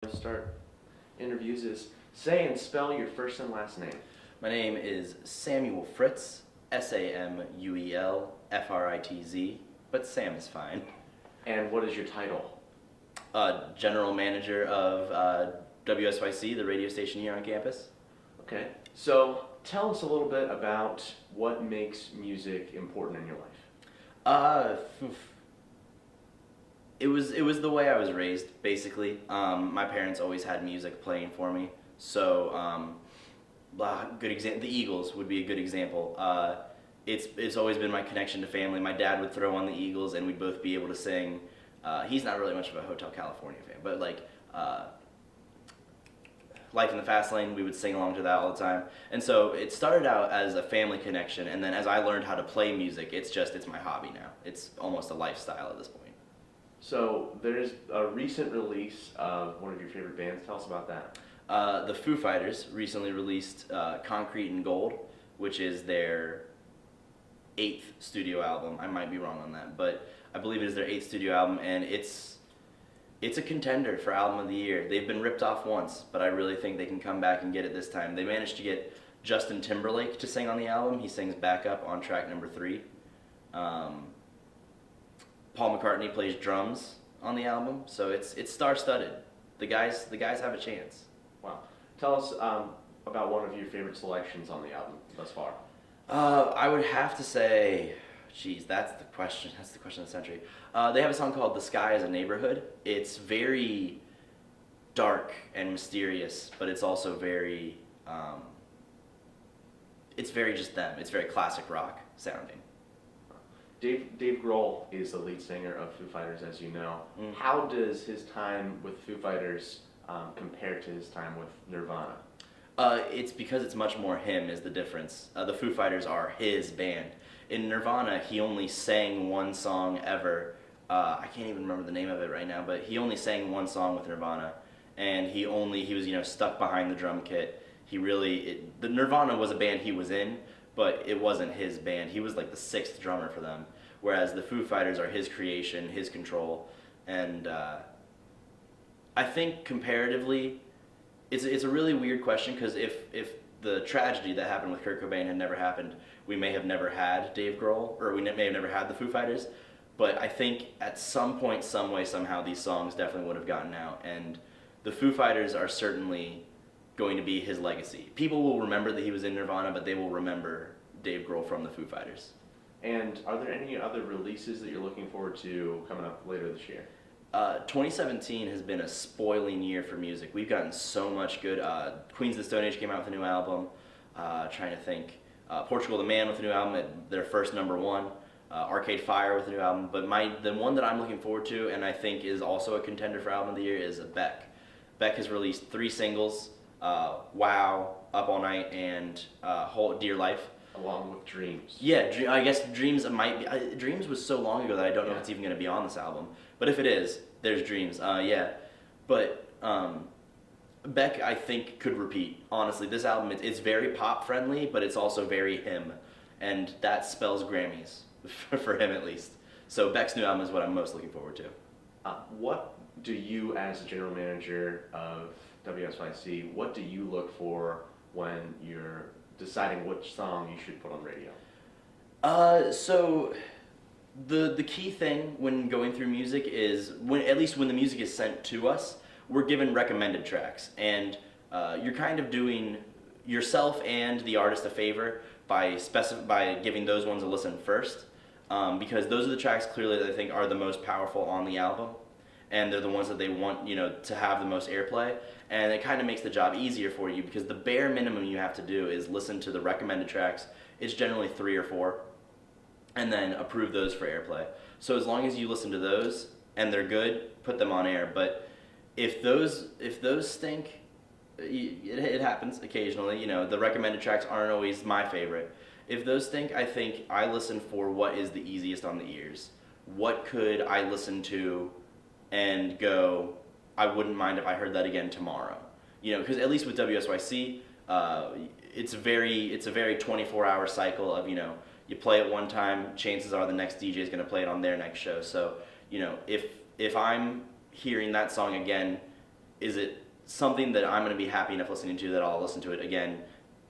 Start interviews is say and spell your first and last name. My name is Samuel Fritz, Samuel Fritz, but Sam is fine. And what is your title? General manager of WSYC, the radio station here on campus. Okay. So tell us a little bit about what makes music important in your life. It was the way I was raised, basically. My parents always had music playing for me. So, good example. The Eagles would be a good example. It's always been my connection to family. My dad would throw on the Eagles, and we'd both be able to sing. He's not really much of a Hotel California fan, but Life in the Fast Lane, we would sing along to that all the time. And so it started out as a family connection, and then as I learned how to play music, it's my hobby now. It's almost a lifestyle at this point. So there's a recent release of one of your favorite bands. Tell us about that. The Foo Fighters recently released Concrete and Gold, which is their 8th studio album. I might be wrong on that, but I believe it is their 8th studio album, and it's a contender for Album of the Year. They've been ripped off once, but I really think they can come back and get it this time. They managed to get Justin Timberlake to sing on the album. He sings backup on track number 3. Paul McCartney plays drums on the album, so it's star-studded. The guys have a chance. Wow. Tell us about one of your favorite selections on the album thus far. I would have to say, geez, that's the question. That's the question of the century. They have a song called "The Sky Is a Neighborhood." It's very dark and mysterious, but it's also very, it's very just them. It's very classic rock sounding. Dave Grohl is the lead singer of Foo Fighters, as you know. How does his time with Foo Fighters compare to his time with Nirvana? It's because it's much more him is the difference. The Foo Fighters are his band. In Nirvana, he only sang one song ever. I can't even remember the name of it right now, but he only sang one song with Nirvana, and he was stuck behind the drum kit. The Nirvana was a band he was in, but it wasn't his band. He was like the 6th drummer for them, whereas the Foo Fighters are his creation, his control, and I think comparatively, it's a really weird question, because if the tragedy that happened with Kurt Cobain had never happened, we may have never had Dave Grohl, or we may have never had the Foo Fighters, but I think at some point, some way, somehow, these songs definitely would have gotten out, and the Foo Fighters are certainly going to be his legacy. People will remember that he was in Nirvana, but they will remember Dave Grohl from the Foo Fighters. And are there any other releases that you're looking forward to coming up later this year? 2017 has been a spoiling year for music. We've gotten so much good. Queens of the Stone Age came out with a new album. Trying to think. Portugal the Man with a new album at their first #1. Arcade Fire with a new album. But the one that I'm looking forward to, and I think is also a contender for Album of the Year, is Beck. Beck has released 3 singles. Wow, Up All Night, and Dear Life. Along with Dreams. Yeah, I guess Dreams might be. Dreams was so long ago that I don't know if it's even going to be on this album. But if it is, there's Dreams. Yeah. But Beck, I think, could repeat. Honestly, this album, it's very pop-friendly, but it's also very him. And that spells Grammys, for him at least. So Beck's new album is what I'm most looking forward to. What do you, as a general manager of WSYC, what do you look for when you're deciding which song you should put on radio? So the key thing when going through music is at least when the music is sent to us, we're given recommended tracks, and you're kind of doing yourself and the artist a favor by giving those ones a listen first, because those are the tracks clearly that I think are the most powerful on the album, and they're the ones that they want to have the most airplay. And it kind of makes the job easier for you, because the bare minimum you have to do is listen to the recommended tracks. It's generally 3 or 4, and then approve those for airplay. So as long as you listen to those and they're good, put them on air. But if those stink, it happens occasionally. The recommended tracks aren't always my favorite. If those stink, I think I listen for what is the easiest on the ears. What could I listen to and go, I wouldn't mind if I heard that again tomorrow. Because at least with WSYC, it's a very 24-hour cycle of, you play it one time, chances are the next DJ is going to play it on their next show. So, if I'm hearing that song again is it something that I'm going to be happy enough listening to that I'll listen to it again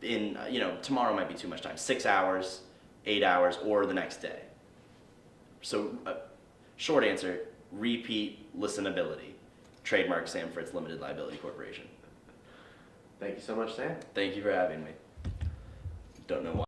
in, tomorrow might be too much time, 6 hours, 8 hours, or the next day. So, short answer, repeat listenability. Trademark Sam Fritz Limited Liability Corporation. Thank you so much, Sam. Thank you for having me. Don't know why.